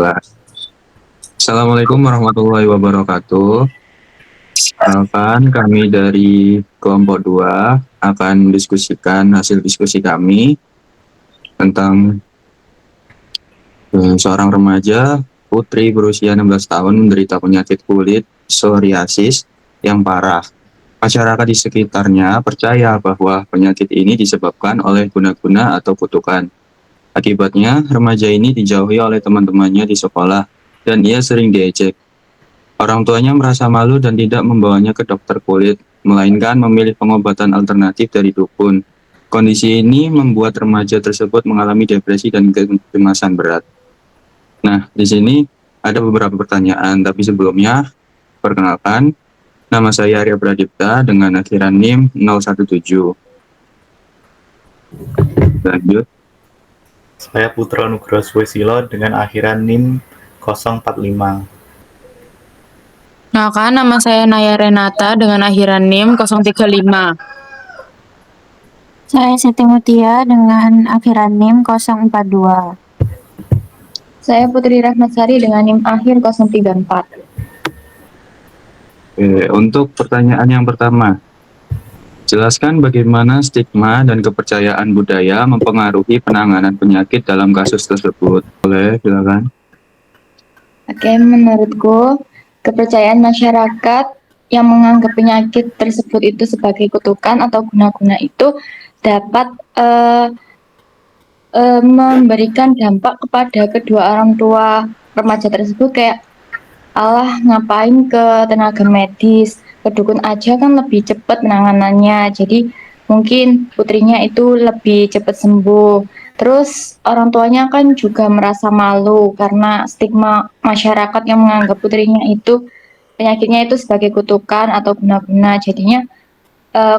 Assalamualaikum warahmatullahi wabarakatuh. Perkenalkan, kami dari kelompok 2 akan diskusikan hasil diskusi kami tentang seorang remaja putri berusia 16 tahun menderita penyakit kulit psoriasis yang parah. Masyarakat di sekitarnya percaya bahwa penyakit ini disebabkan oleh guna-guna atau kutukan. Akibatnya, remaja ini dijauhi oleh teman-temannya di sekolah dan ia sering diejek. Orang tuanya merasa malu dan tidak membawanya ke dokter kulit, melainkan memilih pengobatan alternatif dari dukun. Kondisi ini membuat remaja tersebut mengalami depresi dan kecemasan berat. Nah, di sini ada beberapa pertanyaan, tapi sebelumnya, perkenalkan, nama saya Arya Pradipta dengan akhiran NIM 017. Lanjut. Saya Putra Nugroho Suwesilo dengan akhiran NIM 045. Nah, nama saya Naya Renata dengan akhiran NIM 035. Saya Siti Mutia dengan akhiran NIM 042. Saya Putri Rahmatsari dengan NIM akhir 034. Untuk pertanyaan yang pertama, jelaskan bagaimana stigma dan kepercayaan budaya mempengaruhi penanganan penyakit dalam kasus tersebut. Boleh, silakan. Oke, menurutku kepercayaan masyarakat yang menganggap penyakit tersebut itu sebagai kutukan atau guna-guna itu dapat memberikan dampak kepada kedua orang tua remaja tersebut, kayak Allah ngapain ke tenaga medis, ke dukun aja kan lebih cepat penanganannya, jadi mungkin putrinya itu lebih cepat sembuh. Terus orang tuanya kan juga merasa malu karena stigma masyarakat yang menganggap putrinya itu penyakitnya itu sebagai kutukan atau guna-guna, jadinya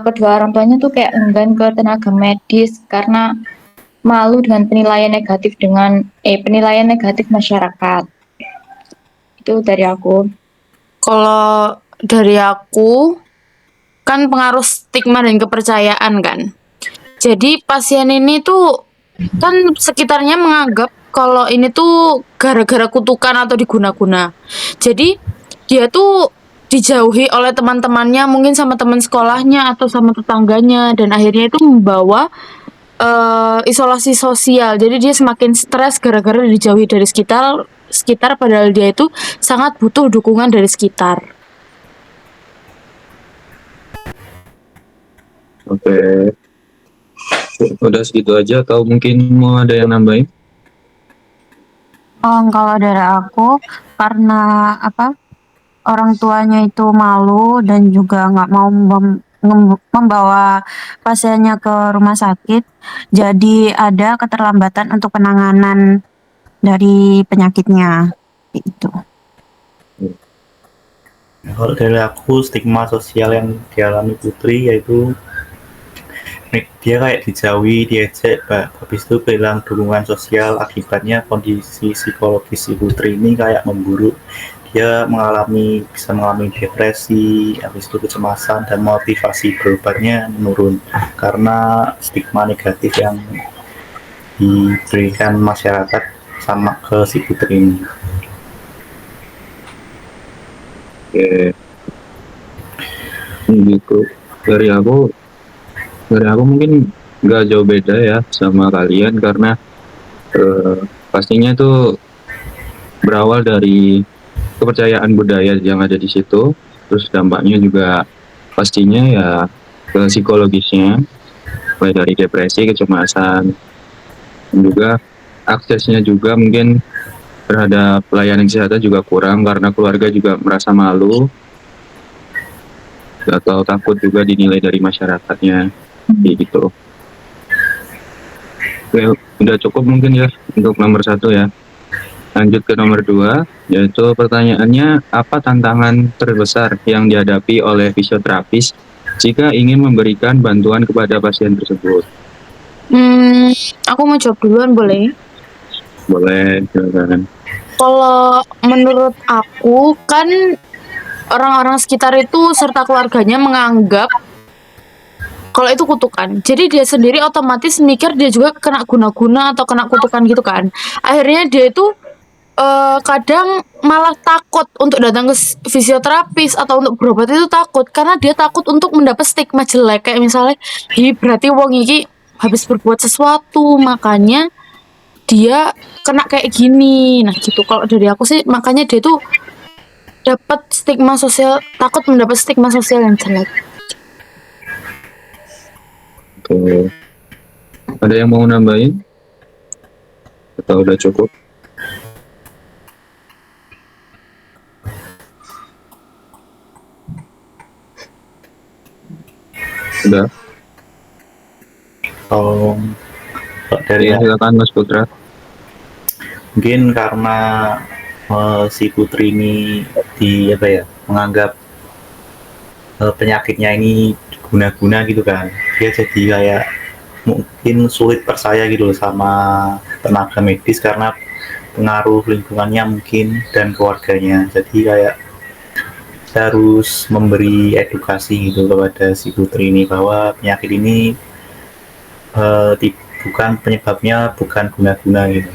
kedua orang tuanya tuh kayak enggan ke tenaga medis karena malu dengan penilaian negatif masyarakat. Itu dari aku. Kalau dari aku, kan pengaruh stigma dan kepercayaan kan. Jadi pasien ini tuh kan sekitarnya menganggap kalau ini tuh gara-gara kutukan atau diguna-guna. Jadi dia tuh dijauhi oleh teman-temannya, mungkin sama teman sekolahnya atau sama tetangganya, dan akhirnya itu membawa isolasi sosial. Jadi dia semakin stres gara-gara dijauhi dari sekitar padahal dia itu sangat butuh dukungan dari sekitar. Oke. Udah segitu aja atau mungkin mau ada yang nambahin? Kalau dari aku, karena orang tuanya itu malu dan juga nggak mau membawa pasiennya ke rumah sakit, jadi ada keterlambatan untuk penanganan dari penyakitnya, itu. Kalau dari aku, stigma sosial yang dialami Putri yaitu dia kayak dijauhi, diejek, habis itu kehilangan dukungan sosial. Akibatnya kondisi psikologis si Putri ini kayak memburuk. Dia bisa mengalami depresi, habis itu kecemasan, dan motivasi berobatnya menurun karena stigma negatif yang diberikan masyarakat sama ke si Putri ini. Oke. Gitu. Dari aku mungkin nggak jauh beda ya sama kalian, karena pastinya itu berawal dari kepercayaan budaya yang ada di situ, terus dampaknya juga pastinya ya ke psikologisnya, mulai dari depresi, kecemasan, dan juga aksesnya juga mungkin terhadap pelayanan kesehatan juga kurang karena keluarga juga merasa malu atau takut juga dinilai dari masyarakatnya, gitu. Oke, udah cukup mungkin ya untuk nomor 1 ya. Lanjut ke nomor 2, yaitu pertanyaannya, apa tantangan terbesar yang dihadapi oleh fisioterapis jika ingin memberikan bantuan kepada pasien tersebut? Aku mau jawab duluan, boleh? Boleh, silakan. Kalau menurut aku kan orang-orang sekitar itu serta keluarganya menganggap kalau itu kutukan. Jadi dia sendiri otomatis mikir dia juga kena guna-guna atau kena kutukan gitu kan. Akhirnya dia itu kadang malah takut untuk datang ke fisioterapis atau untuk berobat itu takut karena dia takut untuk mendapat stigma jelek kayak misalnya, "Ih, berarti wong iki habis berbuat sesuatu makanya dia kena kayak gini." Nah, gitu. Kalau dari aku sih makanya dia tuh dapat stigma sosial, takut mendapat stigma sosial yang jelek. Oke. Ada yang mau nambahin? Atau udah cukup? Udah. Kalau dari Ya, silakan Mas Putra. mungkin karena si Putri ini menganggap penyakitnya ini guna-guna gitu kan, dia jadi kayak mungkin sulit percaya gitu loh sama tenaga medis karena pengaruh lingkungannya mungkin dan keluarganya. Jadi kayak kita harus memberi edukasi gitu kepada si Putri ini bahwa penyakit ini bukan penyebabnya bukan guna-guna gitu.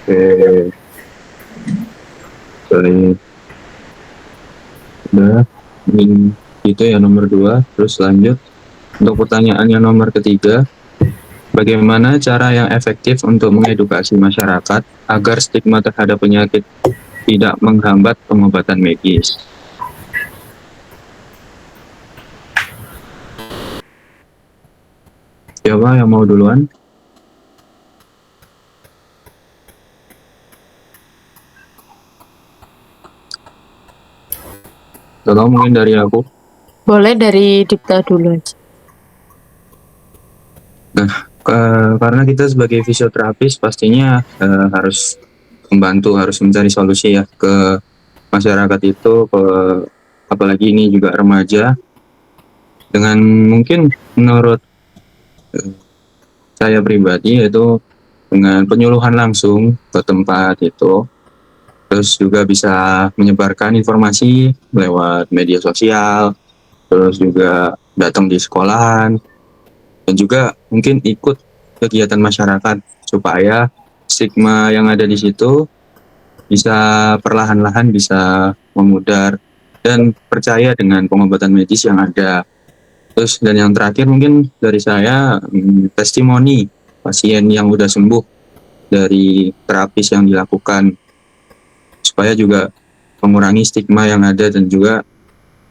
Oke. Sorry. Udah. Mungkin itu ya nomor 2. Terus lanjut. Untuk pertanyaan yang nomor ketiga. Bagaimana cara yang efektif untuk mengedukasi masyarakat agar stigma terhadap penyakit tidak menghambat pengobatan medis? Siapa yang mau duluan? Tolong mungkin dari aku. Boleh dari Dipta dulu aja. Karena kita sebagai fisioterapis pastinya harus membantu, harus mencari solusi ya ke masyarakat itu, apalagi ini juga remaja. Dengan mungkin menurut saya pribadi yaitu dengan penyuluhan langsung ke tempat itu, terus juga bisa menyebarkan informasi lewat media sosial, terus juga datang di sekolahan, dan juga mungkin ikut kegiatan masyarakat supaya stigma yang ada di situ bisa perlahan-lahan bisa memudar dan percaya dengan pengobatan medis yang ada. Terus dan yang terakhir mungkin dari saya testimoni pasien yang udah sembuh dari terapis yang dilakukan supaya juga mengurangi stigma yang ada dan juga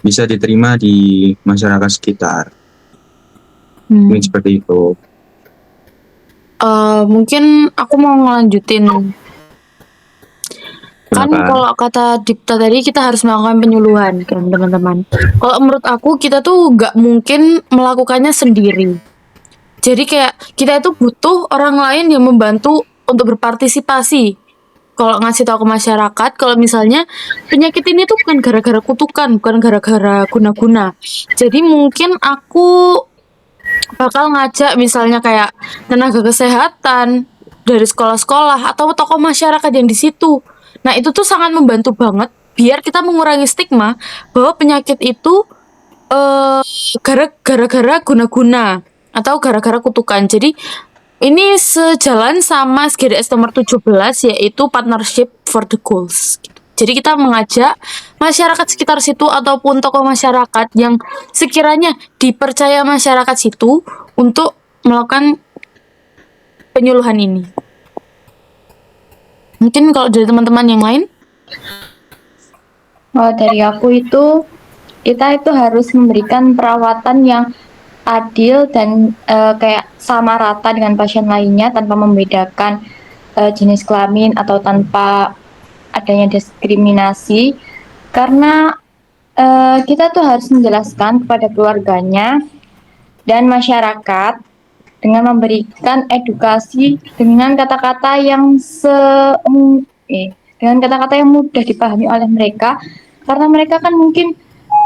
bisa diterima di masyarakat sekitar. Mungkin seperti itu. Mungkin aku mau ngelanjutin. Kan Silakan. kalau kata Dipta tadi kita harus melakukan penyuluhan kan teman-teman. Kalau menurut aku kita tuh nggak mungkin melakukannya sendiri. Jadi kayak kita itu butuh orang lain yang membantu untuk berpartisipasi. Kalau ngasih tahu ke masyarakat kalau misalnya penyakit ini tuh bukan gara-gara kutukan, bukan gara-gara guna-guna. Jadi mungkin aku bakal ngajak misalnya kayak tenaga kesehatan dari sekolah-sekolah atau tokoh masyarakat yang di situ. Nah, itu tuh sangat membantu banget biar kita mengurangi stigma bahwa penyakit itu gara-gara guna-guna atau gara-gara kutukan. Jadi ini sejalan sama SGDS nomor 17 yaitu Partnership for the Goals. Jadi kita mengajak masyarakat sekitar situ ataupun tokoh masyarakat yang sekiranya dipercaya masyarakat situ untuk melakukan penyuluhan ini. Mungkin kalau dari teman-teman yang lain? Dari aku itu, kita itu harus memberikan perawatan yang adil dan kayak sama rata dengan pasien lainnya tanpa membedakan jenis kelamin atau tanpa adanya diskriminasi. Karena kita tuh harus menjelaskan kepada keluarganya dan masyarakat dengan memberikan edukasi dengan kata-kata yang dengan kata-kata yang mudah dipahami oleh mereka, karena mereka kan mungkin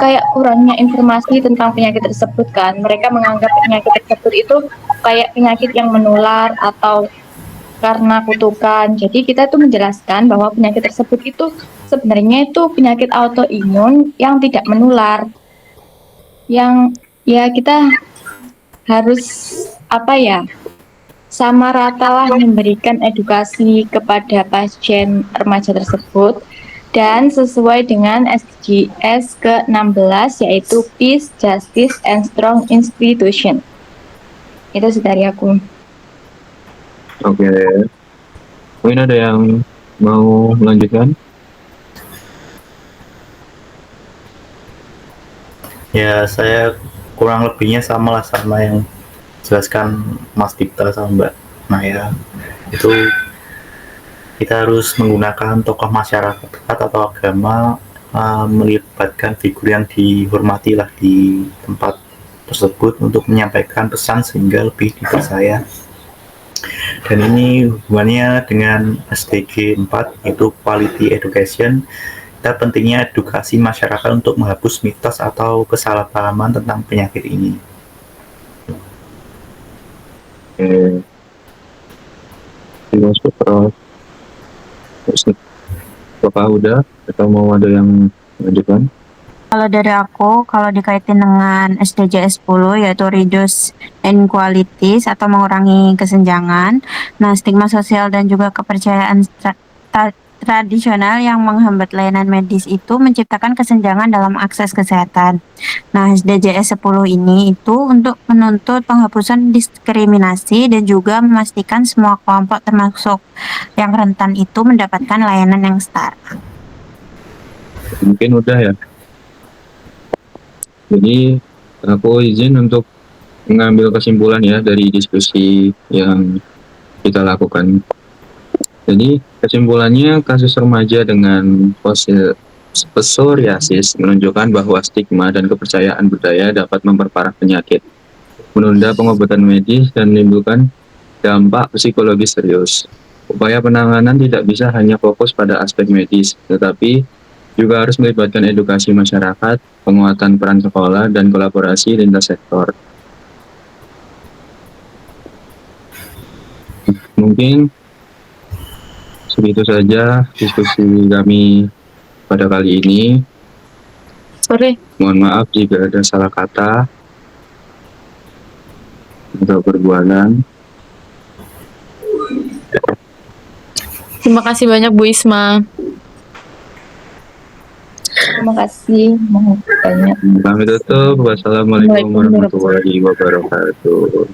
kayak kurangnya informasi tentang penyakit tersebut kan. Mereka menganggap penyakit tersebut itu kayak penyakit yang menular atau karena kutukan. Jadi kita tuh menjelaskan bahwa penyakit tersebut itu sebenarnya itu penyakit autoimun yang tidak menular. Yang ya kita harus sama ratalah memberikan edukasi kepada pasien remaja tersebut dan sesuai dengan SDGs ke-16 yaitu Peace, Justice, and Strong Institution. Itu sih dari aku. Oke. Mungkin ada yang mau melanjutkan? Ya, saya kurang lebihnya sama lah sama yang jelaskan Mas Dipta sama Mbak Naya. Itu kita harus menggunakan tokoh masyarakat atau agama, melibatkan figur yang dihormati lah di tempat tersebut untuk menyampaikan pesan sehingga lebih dipercaya. Dan ini hubungannya dengan SDG 4 yaitu Quality Education. Kita pentingnya edukasi masyarakat untuk menghapus mitos atau kesalahpahaman tentang penyakit ini. Oke. Mas Putra. Bapak udah atau mau ada yang melanjutkan? Kalau dari aku, kalau dikaitin dengan SDGs 10 yaitu reduce inequalities atau mengurangi kesenjangan. Nah, stigma sosial dan juga kepercayaan tradisional yang menghambat layanan medis itu menciptakan kesenjangan dalam akses kesehatan. Nah, SDGs 10 ini itu untuk menuntut penghapusan diskriminasi dan juga memastikan semua kelompok termasuk yang rentan itu mendapatkan layanan yang setara. Mungkin udah ya. Jadi aku izin untuk mengambil kesimpulan ya dari diskusi yang kita lakukan. Jadi kesimpulannya kasus remaja dengan psoriasis menunjukkan bahwa stigma dan kepercayaan budaya dapat memperparah penyakit, menunda pengobatan medis, dan menimbulkan dampak psikologis serius. Upaya penanganan tidak bisa hanya fokus pada aspek medis, tetapi juga harus melibatkan edukasi masyarakat, penguatan peran sekolah, dan kolaborasi lintas sektor. Mungkin segitu saja diskusi kami pada kali ini. Sorry. Mohon maaf jika ada salah kata atau perbuatan. Terima kasih banyak Bu Isma. Terima kasih banyak. Kami tutup. Wassalamualaikum warahmatullahi wabarakatuh.